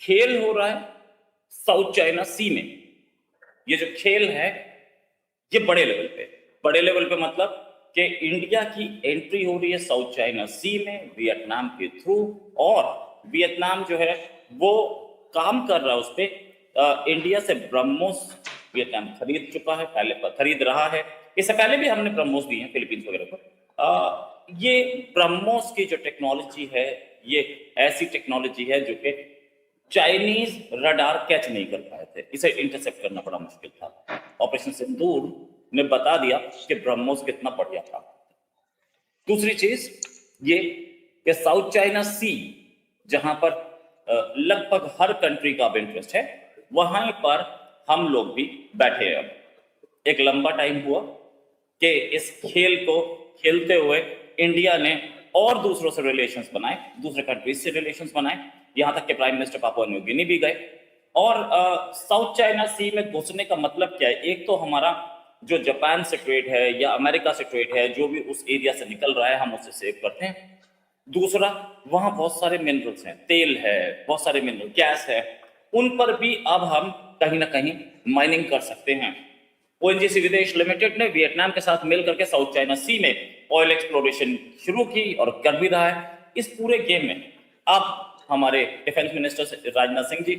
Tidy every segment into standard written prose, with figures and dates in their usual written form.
खेल हो रहा है साउथ चाइना सी में। ये जो खेल है ये बड़े लेवल पे मतलब कि इंडिया की एंट्री हो रही है साउथ चाइना सी में वियतनाम के थ्रू, और वियतनाम जो है वो काम कर रहा है उस पर। इंडिया से ब्रह्मोस वियतनाम खरीद चुका है, पहले खरीद रहा है। इससे पहले भी हमने ब्रह्मोस दिए हैं फिलीपींस वगैरह को। ये ब्रह्मोस की जो टेक्नोलॉजी है ये ऐसी टेक्नोलॉजी है जो कि चाइनीज रडार कैच नहीं कर पाए थे, इसे इंटरसेप्ट करना बड़ा मुश्किल था। ऑपरेशन सिंदूर ने बता दिया कि ब्रह्मोस कितना बढ़िया था। दूसरी चीज ये कि साउथ चाइना सी जहां पर लगभग हर कंट्री का इंटरेस्ट है, वहां पर हम लोग भी बैठे हैं। अब एक लंबा टाइम हुआ कि इस खेल को खेलते हुए इंडिया ने और दूसरों से रिलेशंस बनाए, दूसरे कंट्रीज से रिलेशंस बनाए, यहां तक कि prime minister Papua New Guinea भी गए। और साउथ चाइना सी में घुसने का मतलब क्या है? एक तो हमारा जो जापान से ट्रेड है या अमेरिका से ट्रेड है, जो भी उस एरिया से निकल रहा है हम उसे सेव करते हैं। दूसरा, वहां बहुत सारे मिनरल्स हैं, तेल है, बहुत सारे मिनरल गैस है, उन पर भी अब हम कहीं ना कहीं माइनिंग कर सकते हैं। ओएनजीसी विदेश लिमिटेड ने वियतनाम के साथ मिलकर के साउथ चाइना सी में ऑयल एक्सप्लोरेशन शुरू की और कर भी रहा है। इस पूरे गेम में अब हमारे डिफेंस मिनिस्टर राजनाथ सिंह जी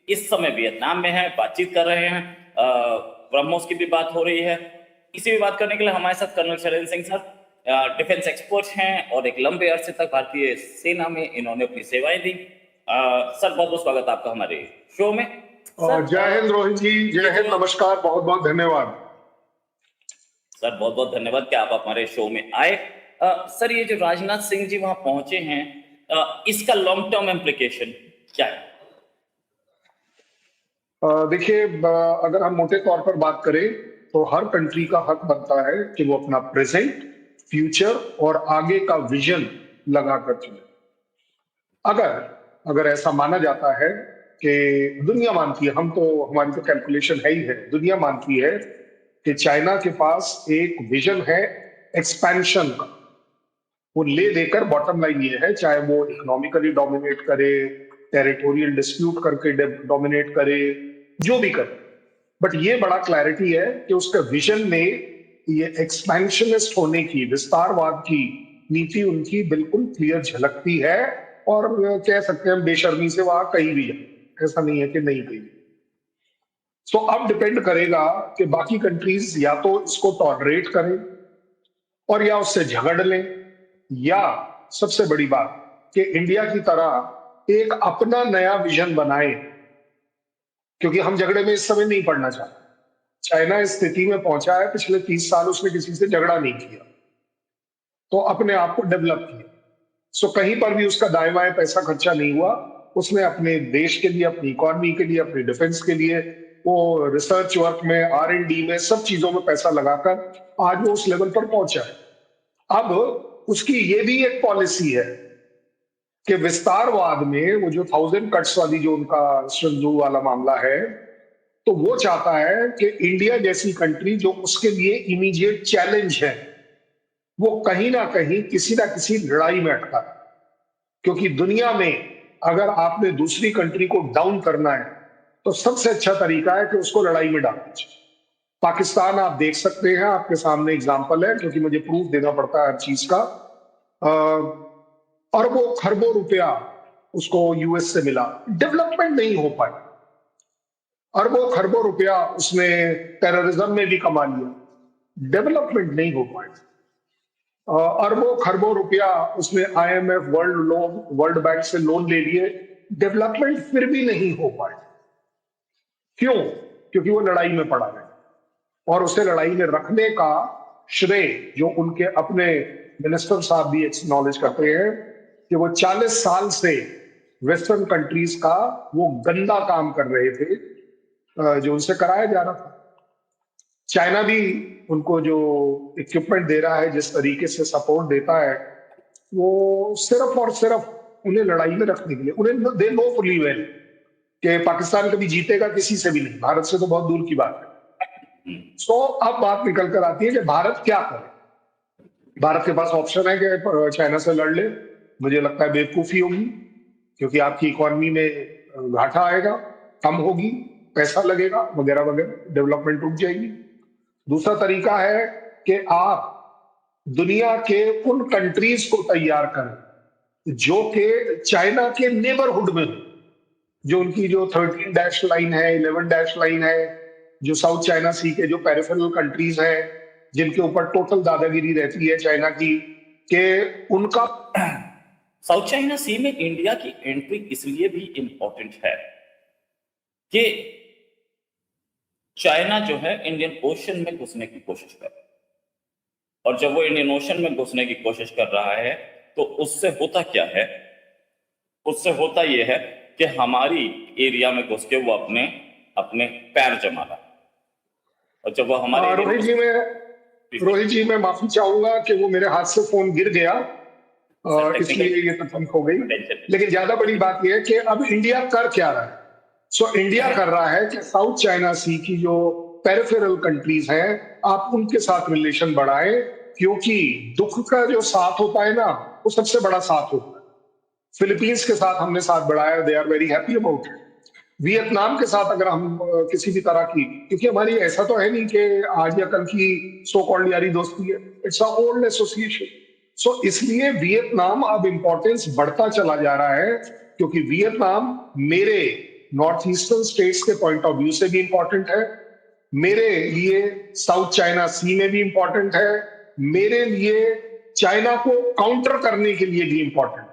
इस समय वियतनाम में हैं, बातचीत कर रहे हैं। ब्रह्मोस की भी बात हो रही है। इसी भी बात करने के लिए हमारे साथ colonel Shailendra Singh sir defence expert हैं और एक लंबे अरसे तक भारतीय सेना में इन्होंने अपनी सेवाएं दी। सर बहुत बहुत स्वागत आपका हमारे शो में। जय हिंद रोहित जी, जय हिंद, नमस्कार, बहुत बहुत धन्यवाद। सर बहुत बहुत धन्यवाद कि आप हमारे शो में आए। सर ये जो राजनाथ सिंह जी वहां पहुंचे हैं, इसका लॉन्ग टर्म इम्प्लीकेशन क्या है? देखिए, अगर हम मोटे तौर पर बात करें तो हर कंट्री का हक बनता है कि वो अपना प्रेजेंट, फ्यूचर और आगे का विजन लगाकर चले। अगर अगर ऐसा माना जाता है कि दुनिया मानती है, हमारी तो कैलकुलेशन है ही है, दुनिया मानती है कि चाइना के पास एक विजन है एक्सपेंशन का, वो ले देकर बॉटम लाइन ये है, चाहे वो इकोनॉमिकली डोमिनेट करे, टेरिटोरियल डिस्प्यूट करके डोमिनेट करे, जो भी करे, बट ये बड़ा क्लैरिटी है कि उसका विजन में ये एक्सपेंशनिस्ट होने की, विस्तारवाद की नीति उनकी बिल्कुल क्लियर झलकती है। और कह सकते हैं हम बेशर्मी से वहां कहीं भी जाए, ऐसा नहीं है कि नहीं कहीं। सो अब डिपेंड करेगा कि बाकी कंट्रीज या तो इसको टॉलरेट करें और या उससे झगड़ लें, या सबसे बड़ी बात कि इंडिया की तरह एक अपना नया विजन बनाए, क्योंकि हम झगड़े में इस समय नहीं पड़ना चाहते। चाइना इस स्थिति में पहुंचा है, पिछले 30 साल उसने किसी से झगड़ा नहीं किया, तो अपने आप को डेवलप किया। सो कहीं पर भी उसका दाएं बाएं पैसा खर्चा नहीं हुआ, उसने अपने देश के लिए, अपनी इकोनॉमी के लिए, अपने डिफेंस के लिए, वो रिसर्च वर्क में, R&D में, सब चीजों में पैसा लगाकर आज वो उस लेवल पर पहुंचा है। अब उसकी ये भी एक पॉलिसी है कि विस्तारवाद में वो जो 1000 कट्स वाली जो उनका सिंधु वाला मामला है, तो वो चाहता है कि इंडिया जैसी कंट्री जो उसके लिए इमीडिएट चैलेंज है, वो कहीं ना कहीं किसी ना किसी लड़ाई में अटका है। क्योंकि दुनिया में अगर आपने दूसरी कंट्री को डाउन करना है तो सबसे अच्छा तरीका है कि उसको लड़ाई में डाल दीजिए। पाकिस्तान आप देख सकते हैं, आपके सामने एग्जाम्पल है, क्योंकि मुझे प्रूफ देना पड़ता है हर चीज का। अरबों खरबों रुपया उसको यूएस से मिला, डेवलपमेंट नहीं हो पाई। अरबों खरबों रुपया उसने टेररिज्म में भी कमा लिया, डेवलपमेंट नहीं हो पाई। अरबों खरबों रुपया उसने IMF, वर्ल्ड बैंक से लोन ले लिए, डेवलपमेंट फिर भी नहीं हो पाए। क्यों? क्योंकि वो लड़ाई में पड़ा है, और उसे लड़ाई में रखने का श्रेय जो उनके अपने मिनिस्टर साहब भी एक्नॉलेज करते हैं कि वो 40 साल से वेस्टर्न कंट्रीज का वो गंदा काम कर रहे थे जो उनसे कराया जा रहा था। चाइना भी उनको जो इक्विपमेंट दे रहा है, जिस तरीके से सपोर्ट देता है, वो सिर्फ और सिर्फ उन्हें लड़ाई में रखने के लिए। उन्हें दे नो फुली वेल कि पाकिस्तान कभी जीतेगा किसी से भी नहीं, भारत से तो बहुत दूर की बात है। तो अब बात निकल कर आती है कि भारत क्या करे। भारत के पास ऑप्शन है कि चाइना से लड़ ले, मुझे लगता है बेवकूफी होगी, क्योंकि आपकी इकोनॉमी में घाटा आएगा, कम होगी, पैसा लगेगा वगैरह वगैरह, डेवलपमेंट रुक जाएगी। दूसरा तरीका है कि आप दुनिया के उन कंट्रीज को तैयार करें जो कि चाइना के नेबरहुड में हो, जो उनकी जो 13 डैश लाइन है, 11 डैश लाइन है, जो साउथ चाइना सी के जो पेरिफेरल कंट्रीज हैं, जिनके ऊपर टोटल दादागिरी रहती है चाइना की, कि उनका साउथ चाइना सी में इंडिया की एंट्री इसलिए भी इंपॉर्टेंट है कि चाइना जो है इंडियन ओशन में घुसने की कोशिश कर रहा है, और जब वो इंडियन ओशन में घुसने की कोशिश कर रहा है तो उससे होता क्या है, उससे होता यह है कि हमारी एरिया में घुस के वो अपने अपने पैर जमा रहा है, और जब वो हमारे area में रोहित जी मैं माफी चाहूंगा कि वो मेरे हाथ से फोन गिर गया, technical- इसलिए ये तकलीफ हो गई। Tension। लेकिन ज्यादा बड़ी बात यह है कि अब इंडिया कर क्या रहा है। इंडिया कर रहा है कि साउथ चाइना सी की जो पेरिफेरल कंट्रीज हैं, आप उनके साथ रिलेशन बढ़ाएं, क्योंकि दुख का जो साथ होता है ना, वो सबसे बड़ा साथ होता है। फिलीपींस के साथ हमने साथ बढ़ाया, they are very happy about it. Vietnam के साथ अगर हम किसी भी तरह की, क्योंकि हमारी ऐसा तो है नहीं कि आज या कल की सो कॉल्ड यारी दोस्ती है, इट्स अ ओल्ड एसोसिएशन। इसलिए वियतनाम अब इंपॉर्टेंस बढ़ता चला जा रहा है, क्योंकि वियतनाम मेरे नॉर्थ ईस्टर्न स्टेट्स के पॉइंट ऑफ व्यू से भी इंपॉर्टेंट है, मेरे लिए साउथ चाइना सी में भी इंपॉर्टेंट है, मेरे लिए चाइना को काउंटर करने के लिए भी इंपॉर्टेंट है।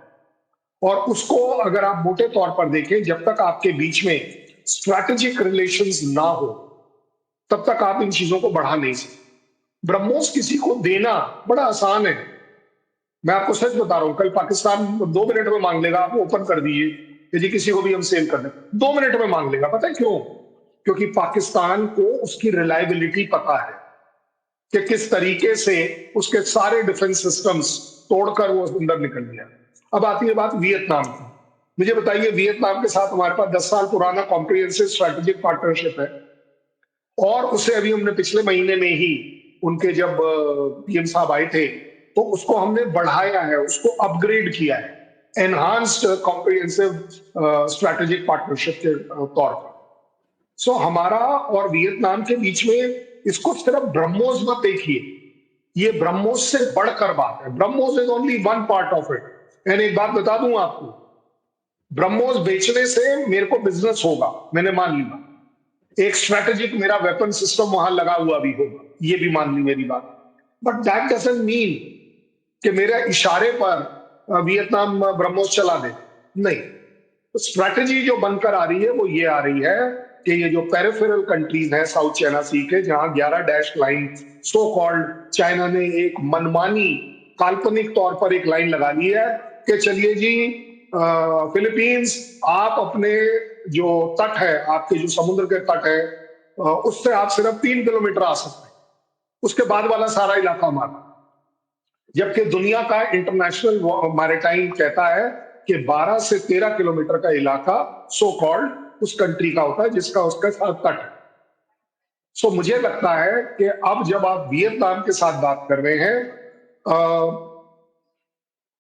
और उसको अगर आप मोटे तौर पर देखें, जब तक आपके बीच में स्ट्रैटेजिक रिलेशंस ना हो, तब तक आप इन चीजों को बढ़ा नहीं सकते। ब्रह्मोस किसी को देना बड़ा आसान है, मैं आपको सच बता रहा हूं। कल पाकिस्तान 2 मिनट में मांग लेगा, आप ओपन कर दीजिए कि जी किसी को भी हम सेल कर दें, 2 मिनट में मांग लेगा। पता है क्यों? क्योंकि पाकिस्तान को उसकी रिलायबिलिटी पता है कि किस तरीके से उसके सारे डिफेंस सिस्टम्स तोड़कर वो अंदर निकल गया। अब आती है बात वियतनाम की। मुझे बताइए, वियतनाम के साथ हमारे पास 10 साल पुराना कॉम्प्रिहेंसिव स्ट्रेटेजिक पार्टनरशिप है, और उसे अभी हमने पिछले महीने में ही, उनके जब पीएम साहब आए थे, तो उसको हमने बढ़ाया है, उसको अपग्रेड किया है एनहांस्ड कॉम्प्रिहेंसिव स्ट्रेटेजिक पार्टनरशिप के तौर पर। हमारा और वियतनाम के बीच में, इसको सिर्फ ब्रह्मोस मत देखिए, ये ब्रह्मोस से बढ़कर बात है। BrahMos is only one part of it. And एक बात बता दूं आपको, ब्रह्मोस बेचने से मेरे को बिजनेस होगा, मैंने मान लिया। एक स्ट्रेटेजिक मेरा वेपन सिस्टम वहां लगा हुआ भी होगा, ये भी मान ली मेरी बात। बट दैट डजंट मीन कि मेरे इशारे पर वियतनाम ब्रह्मोस चला दे, नहीं। स्ट्रैटेजी जो बनकर आ रही है वो ये आ रही है कि ये जो पेरिफेरल कंट्रीज हैं साउथ चाइना सी के, जहां 11 dash line so called China ने एक मनमानी काल्पनिक तौर पर एक लाइन लगा ली है कि चलिए जी फिलीपींस, आप अपने जो तट है, आपके जो समुद्र के तट है, उससे आप सिर्फ 3 किलोमीटर आ सकते हैं, उसके बाद वाला सारा इलाका हमारा। जबकि दुनिया का इंटरनेशनल मैरिटाइम कहता है कि 12 से 13 किलोमीटर का इलाका सो कॉल्ड उस कंट्री का होता है जिसका उसका साथ तट है। मुझे लगता है कि अब जब आप वियतनाम के साथ बात कर रहे हैं,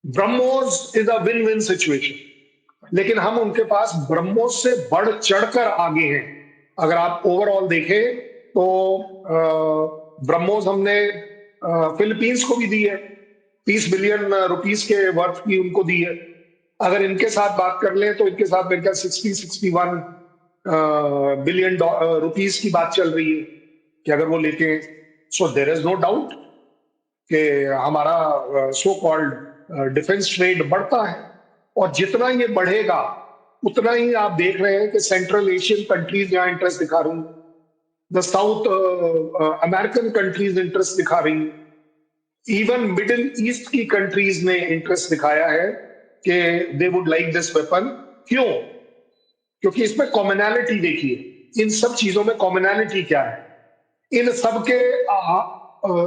BrahMos is a win win situation, लेकिन हम उनके पास ब्रह्मोस से बढ़ चढ़कर आगे हैं। अगर आप ओवरऑल देखें तो ब्रह्मोस हमने फिलीपींस को भी दी है, 30 बिलियन रुपीस के वर्थ की उनको दी है। अगर इनके साथ बात कर लें तो इनके साथ मेरे ख्याल 61 बिलियन रुपीस की बात चल रही है कि अगर वो लेते हैं। देयर इज नो डाउट कि हमारा सो कॉल्ड डिफेंस ट्रेड बढ़ता है, और जितना ये बढ़ेगा उतना ही आप देख रहे हैं कि सेंट्रल एशियन कंट्रीज यहां इंटरेस्ट दिखा रही हैं, the south American countries interest दिखा रही हैं, इवन मिडिल ईस्ट की कंट्रीज ने इंटरेस्ट दिखाया है कि they would like this weapon. क्यों? क्योंकि इसमें कॉमनैलिटी देखिए, इन सब चीजों में कॉमनैलिटी क्या है? इन सब के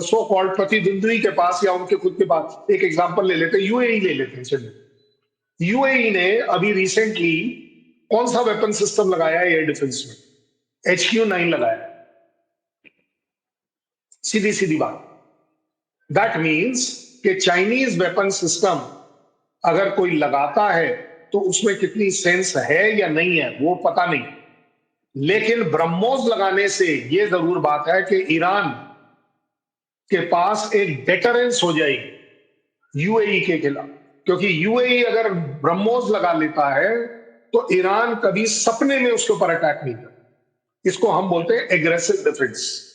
सो कॉल्ड प्रतिद्वंद्वी के पास या उनके खुद के पास, एक एग्जांपल ले लेते हैं, यूएई ले लेते हैं। चलिए, यूएई ने अभी रिसेंटली कौन सा वेपन सिस्टम लगाया है एयर डिफेंस में? HQ-9 लगाया। सीधी सीधी बात। दैट मीन्स कि चाइनीज वेपन सिस्टम अगर कोई लगाता है तो उसमें कितनी सेंस है या नहीं है वो पता नहीं, लेकिन ब्रह्मोस लगाने से ये जरूर बात है कि ईरान के पास एक डेटरेंस हो जाएगी यूएई के खिलाफ, क्योंकि यूएई अगर ब्रह्मोस लगा लेता है तो ईरान कभी सपने में उसके ऊपर अटैक नहीं करता। इसको हम बोलते हैं एग्रेसिव डिफेंस।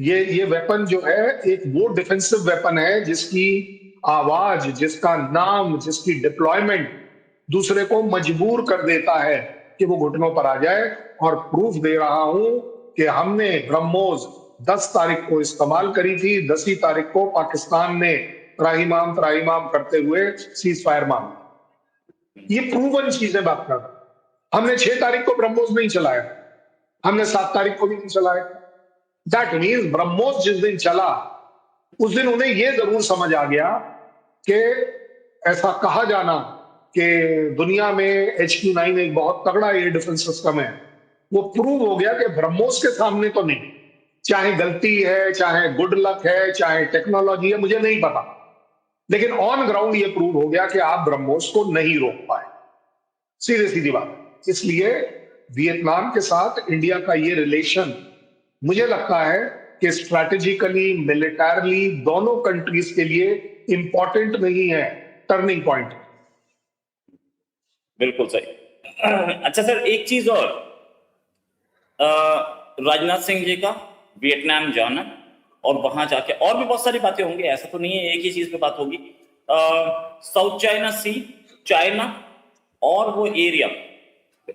ये वेपन जो है एक वो डिफेंसिव वेपन है जिसकी आवाज, जिसका नाम, जिसकी डिप्लॉयमेंट दूसरे को मजबूर कर देता है कि वो घुटनों पर आ जाए। और प्रूफ दे रहा हूं कि हमने ब्रह्मोस 10 तारीख को इस्तेमाल करी थी, 10 तारीख को पाकिस्तान ने त्राहिमाम त्राहिमाम करते हुए सीज फायर मांगा। ये प्रूवन चीजें बात कर रहा हूं। हमने 6 तारीख को ब्रह्मोस नहीं चलाया, हमने 7 तारीख को भी नहीं चलाया। दैट मीन्स ब्रह्मोस जिस दिन चला उस दिन उन्हें यह जरूर समझ आ गया कि ऐसा कहा जाना कि दुनिया में HQ9 एक बहुत तगड़ा एयर डिफेंस सिस्टम है, वो प्रूव हो गया कि ब्रह्मोस के सामने तो नहीं। चाहे गलती है, चाहे गुड लक है, चाहे टेक्नोलॉजी है, मुझे नहीं पता, लेकिन ऑन ग्राउंड ये प्रूव हो गया कि आप ब्रह्मोस को नहीं रोक पाए। सीधे सीधी बात है। इसलिए वियतनाम के साथ इंडिया का ये रिलेशन मुझे लगता है कि स्ट्रैटेजिकली, मिलिटरली दोनों कंट्रीज के लिए इंपॉर्टेंट नहीं है, टर्निंग पॉइंट। बिल्कुल सही। अच्छा सर, एक चीज और, राजनाथ सिंह जी का वियतनाम जाना और वहां जाके और भी बहुत सारी बातें होंगी, ऐसा तो नहीं है एक ही चीज पे बात होगी। साउथ चाइना सी, चाइना और वो एरिया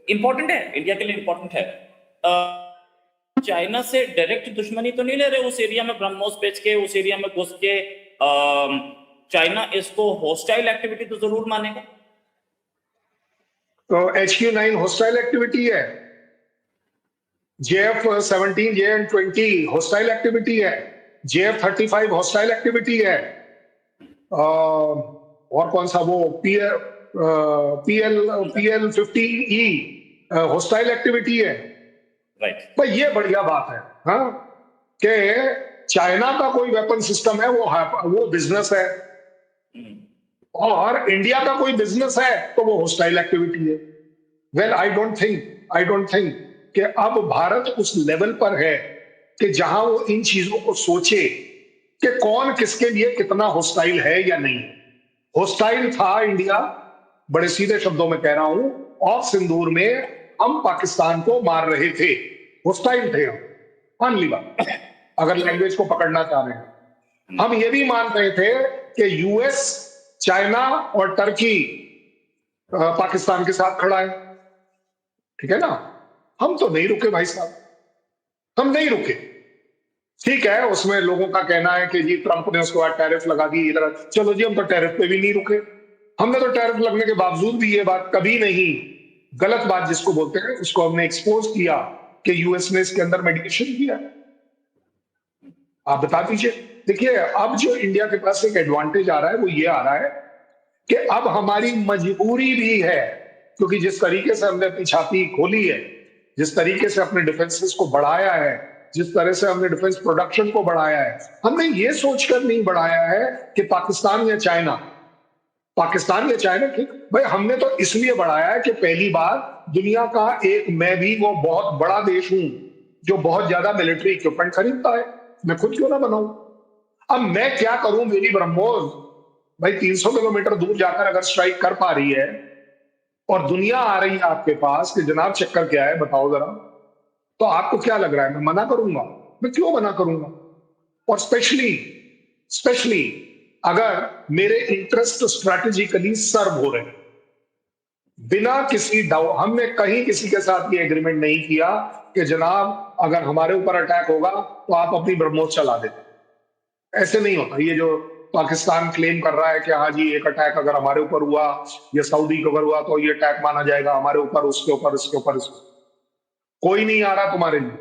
इंपॉर्टेंट है, इंडिया के लिए इंपॉर्टेंट है। चाइना से डायरेक्ट दुश्मनी तो नहीं ले रहे उस एरिया में ब्रह्मोस बेच के, उस एरिया में घुस के? चाइना इसको हॉस्टाइल एक्टिविटी तो जरूर मानेगा। तो HQ9 हॉस्टाइल एक्टिविटी है, JF-17, JN-20 हॉस्टाइल एक्टिविटी है, JF-35 हॉस्टाइल एक्टिविटी है, और कौन सा वो PL-50E हॉस्टाइल एक्टिविटी है। राइट। भाई ये बढ़िया बात है, हाँ, कि चाइना का कोई वेपन सिस्टम है वो बिजनेस है, और इंडिया का कोई बिजनेस है तो वो हॉस्टाइल एक्टिविटी है। वेल, आई डोंट थिंक कि अब भारत उस लेवल पर है कि जहां वो इन चीजों को सोचे कि कौन किसके लिए कितना हॉस्टाइल है या नहीं। हॉस्टाइल था इंडिया, बड़े सीधे शब्दों में कह रहा हूं, ऑफ सिंदूर में हम पाकिस्तान को मार रहे थे, हॉस्टाइल थे हम, मान ली बात, अगर लैंग्वेज को पकड़ना चाह रहे हैं। हम ये भी मान रहे थे कि यूएस, चाइना और टर्की पाकिस्तान के साथ खड़ा है, ठीक है ना। हम तो नहीं रुके भाई साहब, हम नहीं रुके। ठीक है, उसमें लोगों का कहना है कि जी ट्रंप ने उसके बाद टैरिफ लगा दी, इधर चलो जी, हम तो टैरिफ पे भी नहीं रुके। हमने तो टैरिफ लगने के बावजूद भी ये बात कभी नहीं, गलत बात जिसको बोलते हैं उसको हमने एक्सपोज किया कि यूएस ने इसके अंदर मेडिकेशन किया। आप बता दीजिए। देखिए, अब जो इंडिया के पास एक एडवांटेज आ रहा है वो ये आ रहा है कि अब हमारी मजबूरी भी है, क्योंकि जिस तरीके से हमने अपनी छाती खोली है, जिस तरीके से अपने डिफेंसेस को बढ़ाया है, जिस तरह से हमने डिफेंस प्रोडक्शन को बढ़ाया है, हमने ये सोचकर नहीं बढ़ाया है कि पाकिस्तान या चाइना ठीक भाई, हमने तो इसलिए बढ़ाया है कि पहली बार दुनिया का एक, मैं भी वो बहुत बड़ा देश हूं जो बहुत ज्यादा मिलिट्री इक्विपमेंट खरीदता है, मैं खुद क्यों ना बनाऊं। अब मैं क्या करूं, मेरी ब्रह्मोस भाई 300 किलोमीटर दूर जाकर अगर स्ट्राइक कर पा रही है और दुनिया आ रही है आपके पास कि जनाब चक्कर क्या है बताओ जरा, तो आपको क्या लग रहा है मैं मना करूंगा? मैं क्यों मना करूंगा? और स्पेशली अगर मेरे इंटरेस्ट स्ट्रैटेजिकली सर्व हो रहे हैं, बिना किसी डाउट हमने कहीं किसी के साथ ये एग्रीमेंट नहीं किया कि जनाब अगर हमारे ऊपर अटैक होगा तो आप अपनी ब्रह्मोस चला देते। ऐसे नहीं होता। ये जो पाकिस्तान क्लेम कर रहा है कि हाँ जी एक अटैक अगर हमारे ऊपर हुआ या सऊदी के ऊपर हुआ तो ये अटैक माना जाएगा हमारे ऊपर, उसके ऊपर, इसके ऊपर, कोई नहीं आ रहा तुम्हारे लिए।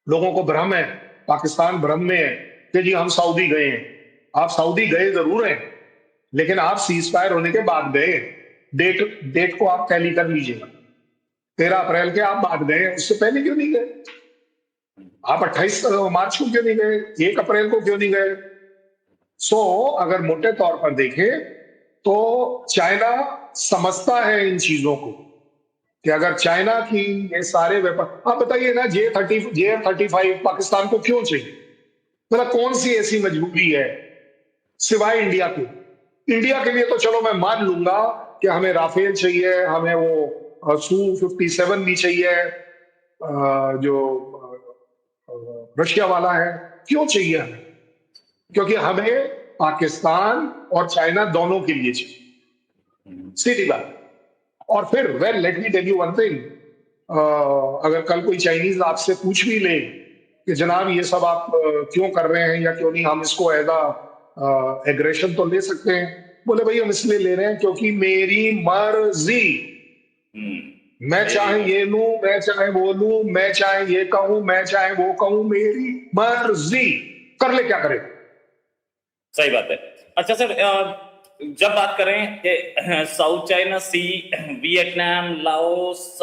लोगों को भ्रम है, पाकिस्तान भ्रम में है कि जी हम सऊदी गए हैं। आप सऊदी गए जरूर हैं, लेकिन आप सीज फायर होने के बाद गए। डेट को आप टैली कर लीजिएगा, 13 अप्रैल के आप बाद गए, उससे पहले क्यों नहीं गए? आप 28 मार्च को क्यों नहीं गए? 1 अप्रैल को क्यों नहीं गए? अगर मोटे तौर पर देखें तो चाइना समझता है इन चीजों को कि अगर चाइना की ये सारे व्यापार, आप बताइए ना, J35 पाकिस्तान को क्यों चाहिए? मतलब कौन सी ऐसी मजबूरी है सिवाय इंडिया के? इंडिया के लिए तो चलो मैं मान लूंगा कि हमें राफेल चाहिए, हमें वो Su-57 भी चाहिए, जो रशिया वाला है। क्यों चाहिए हमें? क्योंकि हमें पाकिस्तान और चाइना दोनों के लिए चाहिए, सीधी बात। और फिर well let me tell you one thing, अगर कल कोई चाइनीज आपसे पूछ भी ले कि जनाब ये सब आप क्यों कर रहे हैं या क्यों नहीं, हम इसको एज एग्रेशन तो ले सकते हैं। बोले भाई हम इसलिए ले रहे हैं क्योंकि मेरी मर्जी, मैं चाहे ये लूं, मैं चाहे वो लूं, मैं चाहे ये कहूं, मैं चाहे वो कहूं, मेरी मर्जी, कर ले क्या करे। सही बात है। अच्छा सर, जब बात करें कि South China Sea, Vietnam, Laos,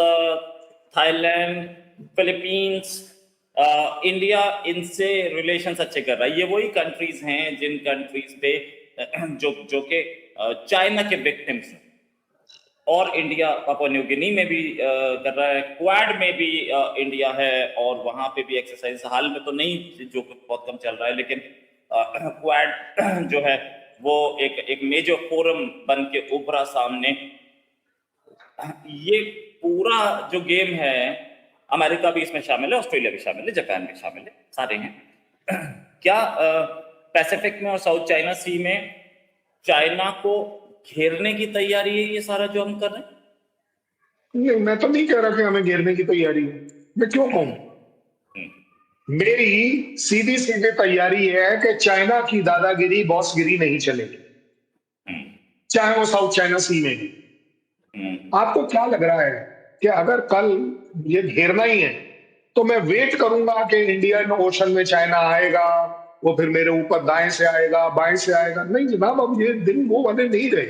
Thailand, Philippines, India इनसे रिलेशंस अच्छे कर रहा है, ये वही कंट्रीज हैं जिन कंट्रीज पे जो कि चाइना के विक्टिम्स हैं। और इंडिया पापुआ न्यू गिनी में भी कर रहा है, क्वाड में भी इंडिया है, और वहां पे भी एक्सरसाइज हाल में तो नहीं, जो बहुत कम चल रहा है, लेकिन क्वाड जो है वो एक मेजर फोरम बन के उभरा सामने। ये पूरा जो गेम है, अमेरिका भी इसमें शामिल है, ऑस्ट्रेलिया भी शामिल है, जापान भी शामिल है, सारे हैं। क्या पैसिफिक में और साउथ चाइना सी में चाइना को घेरने की तैयारी है ये सारा जो हम कर रहे हैं? नहीं, मैं तो नहीं कह रहा कि हमें घेरने की तैयारी है। मैं क्यों कहूं? मेरी सीधी सीधी तैयारी है कि चाइना की दादागिरी, बॉसगिरी नहीं चलेगी, चाहे वो साउथ चाइना सी में भी। आपको क्या लग रहा है कि अगर कल ये घेरना ही है तो मैं वेट करूंगा कि इंडियन ओशन में चाइना आएगा, वो फिर मेरे ऊपर दाएं से आएगा, बाएं से आएगा? नहीं जनाब, अब ये दिन वो वाले नहीं रहे।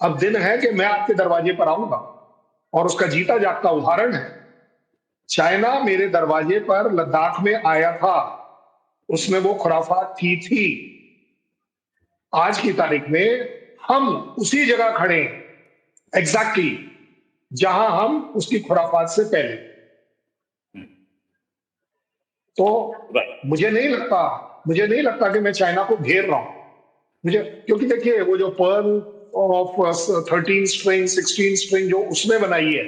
अब दिन है कि मैं आपके दरवाजे पर आऊंगा, और उसका जीता जागता उदाहरण है, चाइना मेरे दरवाजे पर लद्दाख में आया था, उसमें वो खुराफात थी। आज की तारीख में हम उसी जगह खड़े हैं एग्जैक्टली जहां हम उसकी खुराफात से पहले। तो मुझे नहीं लगता कि मैं चाइना को घेर रहा हूं। क्योंकि देखिए वो जो पर्ल ऑफ 13 स्ट्रिंग 16 स्ट्रिंग जो उसने बनाई है,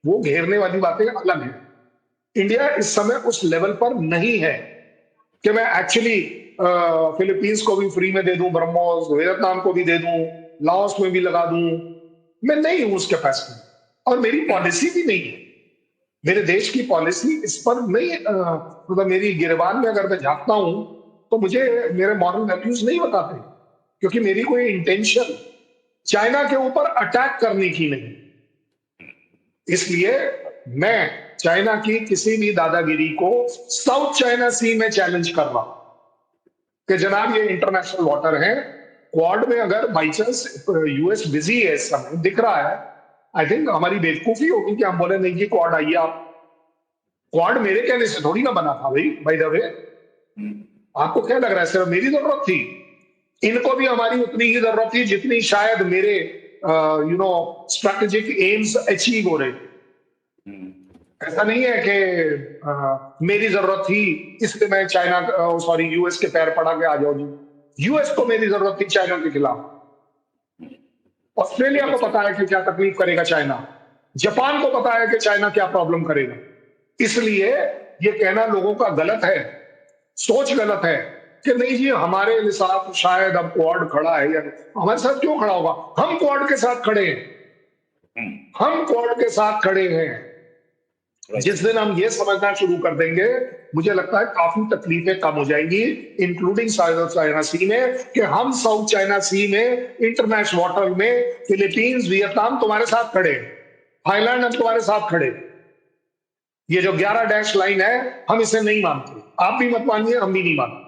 वो घेरने वाली बातें अलग है। इंडिया इस समय उस लेवल पर नहीं है कि मैं एक्चुअली फिलीपींस को भी फ्री में दे दूं ब्रह्मोस, वियतनाम को भी दे दूं, लाओस में भी लगा दूं। मैं नहीं हूं उस कैपेसिटी में, और मेरी पॉलिसी भी नहीं है। मेरे देश की पॉलिसी इस पर नहीं, मतलब मेरी गिरबान में अगर मैं झांकता हूं तो मुझे मेरे मॉरल वैल्यूज नहीं बताते, क्योंकि मेरी कोई इंटेंशन चाइना के ऊपर अटैक करने की नहीं। इसलिए मैं चाइना की किसी भी दादागिरी को साउथ चाइना सी में चैलेंज कर रहा हूं कि जनाब ये इंटरनेशनल वाटर है। क्वाड में अगर बाई चांस यूएस बिजी है इस समय, दिख रहा है, आई थिंक हमारी बेवकूफी होगी कि हम बोले नहीं जी क्वाड आइए आप। क्वाड मेरे कहने से थोड़ी ना बना था भाई, बाय द वे। आपको क्या लग रहा है सिर्फ मेरी जरूरत थी? इनको भी हमारी उतनी ही जरूरत थी जितनी शायद मेरे स्ट्रेटेजिक एम्स अचीव हो रहे थे। ऐसा नहीं है कि मेरी जरूरत थी इसलिए मैं चाइना, सॉरी, यूएस के पैर पड़ा के आ जाओ जी। यूएस को मेरी जरूरत थी चाइना के खिलाफ। ऑस्ट्रेलिया को पता है कि क्या तकलीफ करेगा चाइना, जापान को पता है कि चाइना क्या प्रॉब्लम करेगा। इसलिए ये कहना लोगों का गलत है, सोच गलत है कि नहीं जी हमारे साथ शायद अब क्वाड खड़ा है, या हमारे साथ क्यों खड़ा होगा? हम क्वाड के साथ खड़े हैं, हम क्वाड के साथ खड़े हैं। जिस दिन हम ये समझना शुरू कर देंगे, मुझे लगता है काफी तकलीफें कम हो जाएंगी, इंक्लूडिंग साउथ चाइना सी में, कि हम साउथ चाइना सी में इंटरनेशनल वाटर में फिलीपींस, वियतनाम तुम्हारे साथ खड़े, थाईलैंड हम तुम्हारे साथ खड़े। ये जो 11 डैश लाइन है, हम इसे नहीं मानते। आप भी मत मानिए, हम भी नहीं मानते।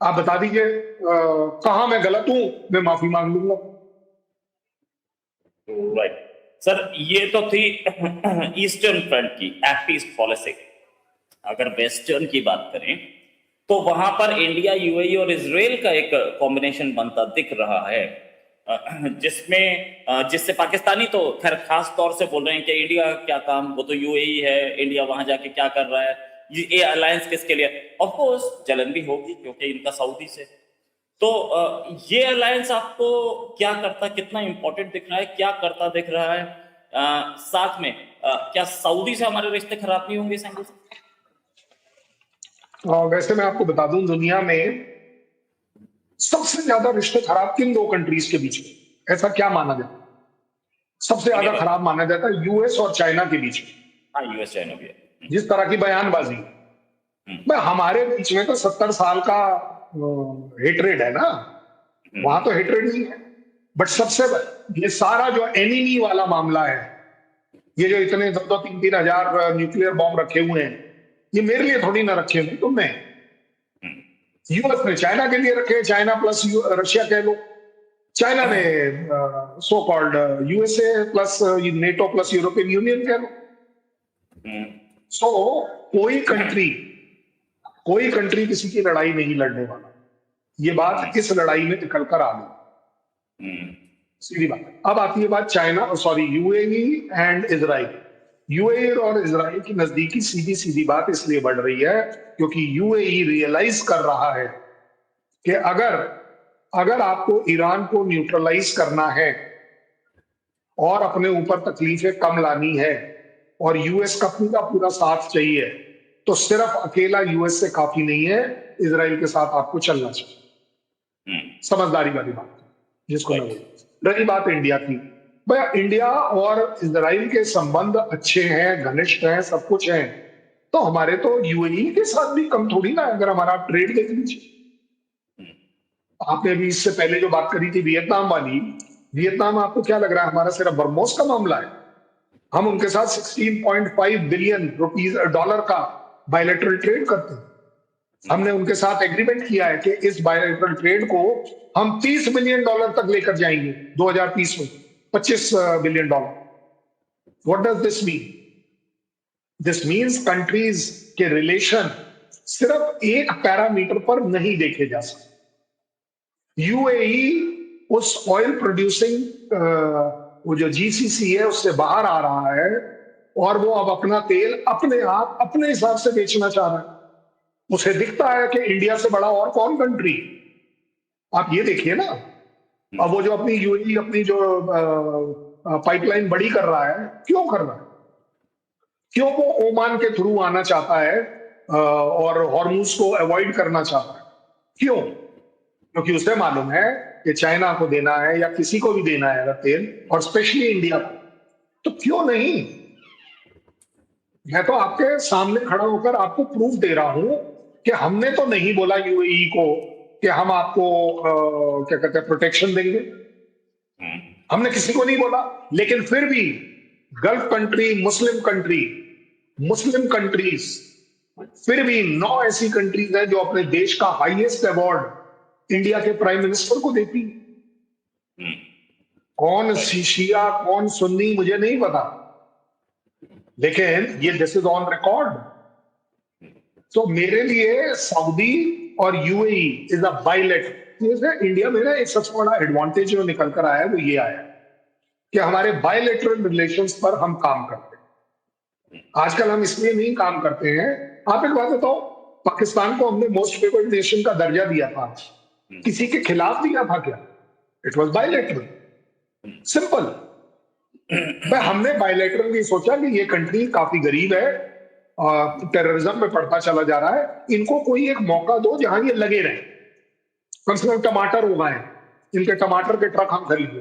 आप बता दीजिए कहां मैं गलत हूं, मैं माफी मांग लूंगा। राइट सर, ये तो थी ईस्टर्न फ्रंट की एक्ट ईस्ट पॉलिसी। अगर वेस्टर्न की बात करें तो वहां पर इंडिया, यूएई और इसराइल का एक कॉम्बिनेशन बनता दिख रहा है, जिससे पाकिस्तानी तो खैर खास तौर से बोल रहे हैं कि इंडिया का क्या काम, वो तो यूएई है, इंडिया वहां जाके क्या कर रहा है, ये अलायंस किसके लिए। ऑफ कोर्स जलन भी होगी क्योंकि इनका सऊदी से। तो ये अलायंस आपको क्या करता, कितना इंपॉर्टेंट दिख रहा है, क्या करता दिख रहा है? साथ में क्या सऊदी से हमारे रिश्ते खराब नहीं होंगे इस एंगल से? वैसे मैं आपको बता दूं, दुनिया में सबसे ज्यादा रिश्ते खराब किन दो कंट्रीज के बीच में, ऐसा क्या माना जाता है? सबसे इंडिया ज्यादा खराब माना जाता है यूएस और चाइना के बीच में। हाँ, यूएस चाइना भी है। जिस तरह की बयानबाजी, भाई हमारे बीच में तो 70 साल का हेटरेड है ना, वहां तो हेटरेड नहीं है। बट सबसे ये सारा जो एनिमी वाला मामला है, ये जो इतने 2-3 हजार न्यूक्लियर बॉम्ब रखे हुए हैं, ये मेरे लिए थोड़ी ना रखे हुए तुमने। यूएस ने चाइना के लिए रखे, चाइना प्लस रशिया कह लो, चाइना ने so called USA plus NATO plus European union कह लो। सो कोई कंट्री किसी की लड़ाई नहीं लड़ने वाला। ये बात इस लड़ाई में निकल कर आ गई, सीधी बात। अब आती है बात China, sorry, UAE and Israel. UAE और इजराइल की नजदीकी सीधी सीधी बात इसलिए बढ़ रही है क्योंकि यूएई रियलाइज कर रहा है कि अगर आपको ईरान को न्यूट्रलाइज करना है और अपने ऊपर तकलीफें कम लानी है और यूएस का पूरा साथ चाहिए, तो सिर्फ अकेला यूएस से काफी नहीं है, इजराइल के साथ आपको चलना चाहिए। समझदारी वाली बात जिसको मैं बोलूं। रही बात इंडिया की, भाई इंडिया और इजराइल के संबंध अच्छे हैं, घनिष्ठ हैं, सब कुछ है, तो हमारे तो यूएई के साथ भी कम थोड़ी ना है। अगर हमारा ट्रेड देख लीजिए, आपने भी इससे पहले जो बात करी थी वियतनाम वाली, वियतनाम आपको क्या लग रहा है हमारा सिर्फ बरमोस का मामला है? हम उनके साथ 16.5 बिलियन रुपीस डॉलर का बायलैटरल ट्रेड करते हैं। हमने उनके साथ एग्रीमेंट किया है कि इस बायलैटरल ट्रेड को हम $30 बिलियन तक लेकर जाएंगे 2030 में, $25 billion. What does this mean? This means countries के रिलेशन सिर्फ एक पैरामीटर पर नहीं देखे जा सकते। यूएई उस ऑयल प्रोड्यूसिंग वो जो जीसीसी है उससे बाहर आ रहा है और वो अब अपना तेल अपने आप अपने हिसाब से बेचना चाह रहा है। उसे दिखता है कि इंडिया से बड़ा और कौन कंट्री। आप ये देखिए ना, अब वो जो अपनी यूएई अपनी जो पाइपलाइन बड़ी कर रहा है, क्यों कर रहा है? क्यों वो ओमान के थ्रू आना चाहता है और हॉर्मुज को अवॉइड करना चाहता है? क्यों? क्योंकि उसे मालूम है कि चाइना को देना है या किसी को भी देना है अगर तेल, और स्पेशली इंडिया को, तो क्यों नहीं? मैं तो आपके सामने खड़ा होकर आपको प्रूफ दे रहा हूं कि हमने तो नहीं बोला यूएई को कि हम आपको क्या कहते हैं प्रोटेक्शन देंगे, हमने किसी को नहीं बोला। लेकिन फिर भी गल्फ कंट्री, मुस्लिम कंट्रीज, फिर भी 9 ऐसी कंट्रीज हैं जो अपने देश का हाईएस्ट अवार्ड इंडिया के प्राइम मिनिस्टर को देती। कौन शिया कौन सुन्नी मुझे नहीं पता, लेकिन ये दिस इज ऑन रिकॉर्ड। तो मेरे लिए सऊदी और UAE is a bilateral. India में ना एक सबसे बड़ा एडवांटेज जो निकल कर आया है वो ये आया कि हमारे बायलैटरल रिलेशंस पर हम काम करते हैं। आजकल हम इसलिए नहीं काम करते हैं। आप एक बात बताओ, पाकिस्तान को हमने मोस्ट फेवर्ड नेशन का दर्जा दिया था, किसी के खिलाफ दिया था क्या? It was bilateral, simple. हमने बायलैटरल नहीं सोचा कि ये कंट्री काफी गरीब है, टेररिज्म में पड़ता चला जा रहा है, इनको कोई एक मौका दो जहां ये लगे रहे, कम से कम टमाटर उगाएं, इनके टमाटर के ट्रक हम खरीदेंगे,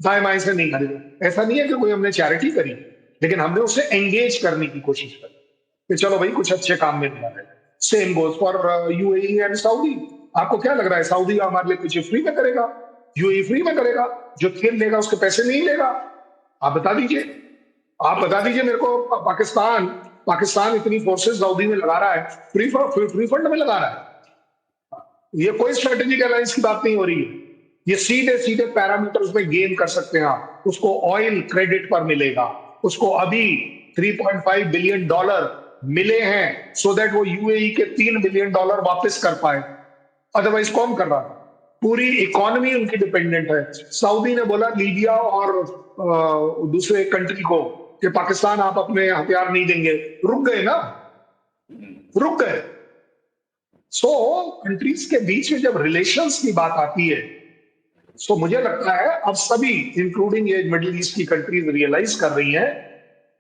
दाएं बाएं से नहीं खरीदे। ऐसा नहीं है कि कोई हमने चैरिटी करी, लेकिन हमने उसे एंगेज करने की कोशिश करी कि चलो भाई कुछ अच्छे काम में लगा रहे। Same goes for UAE and Saudi. आपको क्या लग रहा है सऊदी हमारे लिए कुछ फ्री में करेगा? यूएई फ्री में करेगा? जो तेल लेगा उसके पैसे नहीं लेगा? आप बता दीजिए मेरे को। पाकिस्तान इतनी फोर्सेस सऊदी में लगा रहा है, फ्री फंड में लगा रहा है। ये कोई स्ट्रेटेजिक अलायंस की बात नहीं हो रही है। ये सीधे सीधे पैरामीटर्स में गेन कर सकते हैं आप। उसको ऑयल क्रेडिट पर मिलेगा, उसको अभी $3.5 बिलियन मिले हैं सो दैट वो यूएई के $3 बिलियन वापस कर पाए, अदरवाइज कौन कर रहा है? पूरी इकोनॉमी उनकी डिपेंडेंट है। सऊदी ने बोला लीबिया और दूसरे कंट्री को कि पाकिस्तान आप अपने हथियार नहीं देंगे, रुक गए ना, रुक गए। सो कंट्रीज के बीच में जब रिलेशंस की बात आती है, सो मुझे लगता है अब सभी इंक्लूडिंग ये मिडिल ईस्ट की कंट्रीज रियलाइज कर रही हैं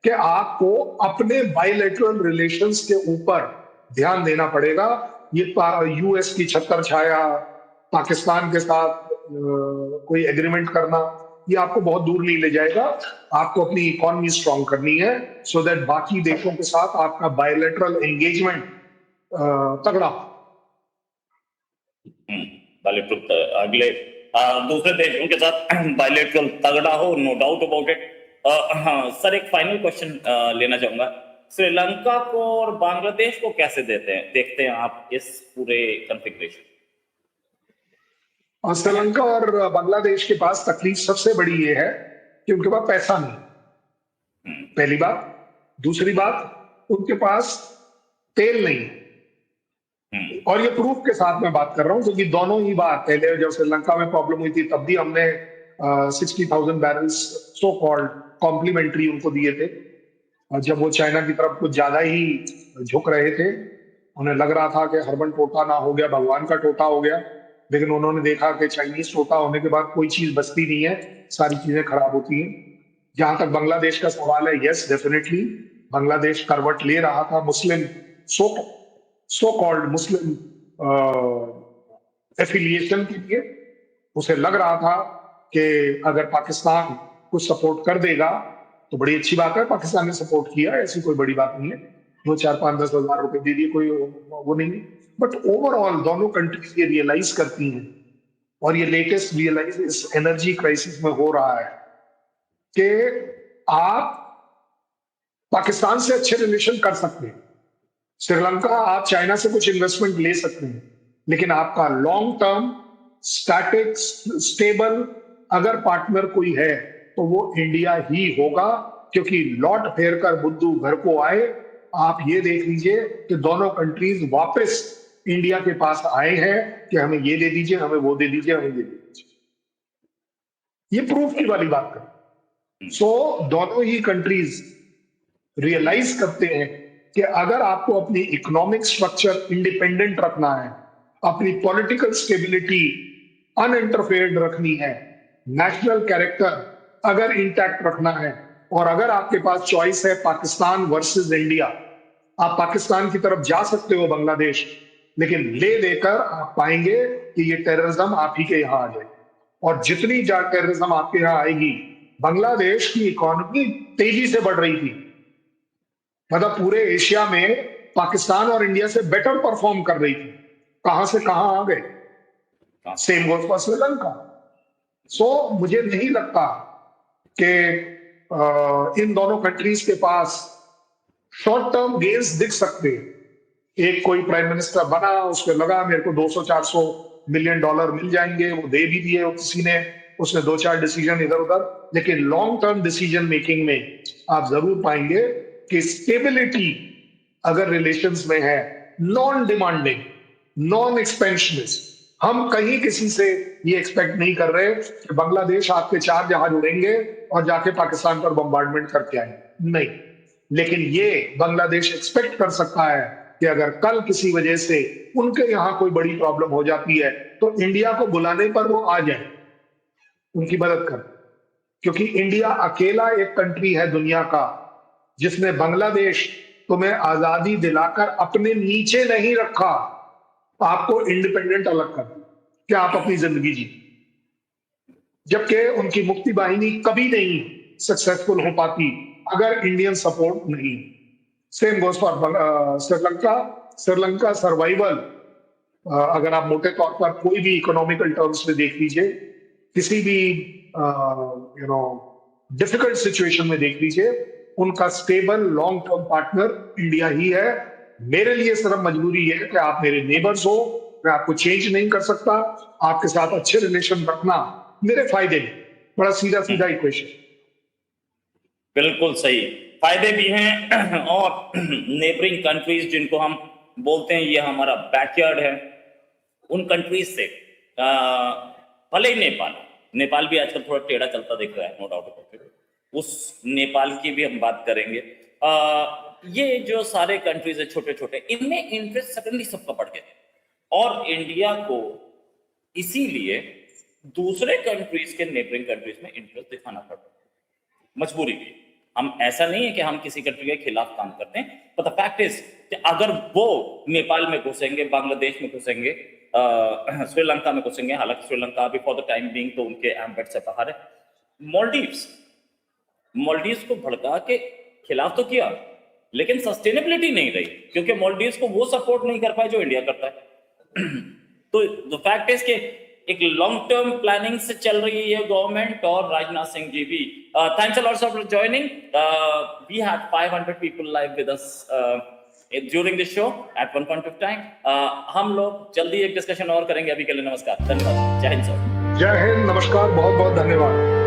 कि आपको अपने बायलैटरल रिलेशंस के ऊपर ध्यान देना पड़ेगा। ये यूएस की छत्र छाया, पाकिस्तान के साथ कोई एग्रीमेंट करना, ये आपको बहुत दूर नहीं ले जाएगा। आपको अपनी इकोनॉमी स्ट्रांग करनी है सो दैट बाकी देशों के साथ आपका बायलैटरल एंगेजमेंट तगड़ा। बायलैटरल अगले दूसरे देशों के साथ बायलैटरल तगड़ा हो, नो डाउट अबाउट इट। हाँ सर, एक फाइनल क्वेश्चन लेना चाहूंगा। श्रीलंका को और बांग्लादेश को कैसे देखते हैं आप इस पूरे कॉन्फ़िगरेशन? और श्रीलंका और बांग्लादेश के पास तकलीफ सबसे बड़ी ये है कि उनके पास पैसा नहीं, पहली बात। दूसरी बात, उनके पास तेल नहीं है। और ये प्रूफ के साथ मैं बात कर रहा हूं क्योंकि दोनों ही बार पहले जब श्रीलंका में प्रॉब्लम हुई थी तब भी हमने 60,000 बैरल्स सो कॉल्ड कॉम्प्लीमेंट्री उनको दिए थे। और जब वो चाइना की तरफ कुछ ज्यादा ही झुक रहे थे, उन्हें लग रहा था कि हरबन टोटा ना हो गया, भगवान का टोटा हो गया, लेकिन उन्होंने देखा कि चाइनीज टोटा होने के बाद कोई चीज बचती नहीं है, सारी चीजें खराब होती हैं। जहां तक बांग्लादेश का सवाल है, यस डेफिनेटली बांग्लादेश करवट ले रहा था मुस्लिम सो कॉल्ड मुस्लिम एफिलिएशन के लिए। उसे लग रहा था कि अगर पाकिस्तान कुछ सपोर्ट कर देगा तो बड़ी अच्छी बात है। पाकिस्तान ने सपोर्ट किया, ऐसी कोई बड़ी बात नहीं है, 2, 4, 5, 10 हजार रुपए दे दिए, कोई वो नहीं। बट ओवरऑल दोनों कंट्रीज ये रियलाइज करती हैं, और ये लेटेस्ट रियलाइज इस एनर्जी क्राइसिस में हो रहा है कि आप पाकिस्तान से अच्छे रिलेशन कर सकते हैं, श्रीलंका आप चाइना से कुछ इन्वेस्टमेंट ले सकते हैं, लेकिन आपका लॉन्ग टर्म स्टैटिक स्टेबल अगर पार्टनर कोई है तो वो इंडिया ही होगा। क्योंकि लौट फेर कर बुद्धू घर को आए, आप ये देख लीजिए कि दोनों कंट्रीज वापस इंडिया के पास आए हैं कि हमें ये दे दीजिए, हमें वो दे दीजिए, हमें ये दे दीजिए। ये प्रूफ की वाली बात करें। सो दोनों ही कंट्रीज रियलाइज करते हैं कि अगर आपको अपनी इकोनॉमिक स्ट्रक्चर इंडिपेंडेंट रखना है, अपनी पॉलिटिकल स्टेबिलिटी अनइंटरफेयर्ड रखनी है, नेशनल कैरेक्टर अगर इंटैक्ट रखना है, और अगर आपके पास चॉइस है पाकिस्तान वर्सेस इंडिया, आप पाकिस्तान की तरफ जा सकते हो बांग्लादेश, लेकिन ले लेकर आप पाएंगे कि ये टेररिज्म आप ही के यहां आ जाए। और जितनी टेररिज्म आपके यहां आएगी, बांग्लादेश की इकोनॉमी तेजी से बढ़ रही थी, मतलब पूरे एशिया में पाकिस्तान और इंडिया से बेटर परफॉर्म कर रही थी, कहां से कहां आ गए। Same goes for Sri Lanka. So मुझे नहीं लगता कि इन दोनों कंट्रीज के पास शॉर्ट टर्म गेन्स दिख सकते। एक कोई प्राइम मिनिस्टर बना, उसको लगा मेरे को 200-400 मिलियन डॉलर मिल जाएंगे, वो दे भी दिए किसी ने, उसने 2-4 डिसीजन इधर उधर, लेकिन लॉन्ग टर्म डिसीजन मेकिंग में आप जरूर पाएंगे कि स्टेबिलिटी अगर रिलेशंस में है, नॉन डिमांडिंग, नॉन एक्सपेंशनिस्ट, हम कहीं किसी से ये एक्सपेक्ट नहीं कर रहे कि बांग्लादेश आपके 4 जहाज उड़ेंगे और जाके पाकिस्तान पर बम्बार्डमेंट करके आएंगे, नहीं। लेकिन ये बांग्लादेश एक्सपेक्ट कर सकता है कि अगर कल किसी वजह से उनके यहां कोई बड़ी प्रॉब्लम हो जाती है तो इंडिया को बुलाने पर वो आ जाए, उनकी मदद कर। क्योंकि इंडिया अकेला एक कंट्री है दुनिया का जिसने बांग्लादेश तुम्हें आजादी दिलाकर अपने नीचे नहीं रखा, आपको इंडिपेंडेंट अलग कर दिया कि आप अपनी जिंदगी जी, जबकि उनकी मुक्ति वाहिनी कभी नहीं सक्सेसफुल हो पाती अगर इंडियन सपोर्ट नहीं। Same goes for Sri Lanka. Sri Lanka survival, अगर आप मोटे तौर पर कोई भी इकोनॉमिकल टर्म्स में देख लीजिए, किसी भी डिफिकल्ट सिचुएशन में देख लीजिए, उनका stable long term partner India ही है। मेरे लिए सिर्फ मजबूरी है कि आप मेरे नेबर्स हो, मैं आपको चेंज नहीं कर सकता, आपके साथ अच्छे रिलेशन रखना मेरे फायदे में, बड़ा सीधा सीधा इक्वेशन। बिल्कुल सही। फायदे भी हैं और नेबरिंग कंट्रीज जिनको हम बोलते हैं ये हमारा बैकयार्ड है, उन कंट्रीज से भले ही नेपाल भी आजकल थोड़ा टेढ़ा चलता दिख रहा है, नो डाउट अबाउट इट, उस नेपाल की भी हम बात करेंगे। ये जो सारे कंट्रीज है छोटे छोटे, इनमें इंटरेस्ट सडनली सबका बढ़ गया और इंडिया को इसीलिए दूसरे कंट्रीज के नेबरिंग कंट्रीज में इंटरेस्ट दिखाना पड़ा, मजबूरी भी। हम ऐसा नहीं है कि हम किसी कंट्री के खिलाफ काम करते हैं, बट द फैक्ट इज कि अगर वो नेपाल में घुसेंगे, बांग्लादेश में घुसेंगे, श्रीलंका में घुसेंगे, हालांकि श्रीलंका अभी फॉर द टाइम बीइंग तो उनके एम्बेड से बाहर है, मॉलडीव्स को भड़का के खिलाफ तो किया, लेकिन सस्टेनेबिलिटी नहीं रही, क्योंकि मॉलडीव्स को वो सपोर्ट नहीं कर पाए जो इंडिया करता है। तो द फैक्ट इज कि एक लॉन्ग टर्म प्लानिंग से चल रही है गवर्नमेंट, और राजनाथ सिंह जी भी। Thanks a lot for joining. We had 500 people live with us during this show at one point of time. हम लोग जल्दी एक डिस्कशन और करेंगे, अभी के लिए नमस्कार, धन्यवाद, जय हिंद सर। जय हिंद, नमस्कार, बहुत बहुत धन्यवाद।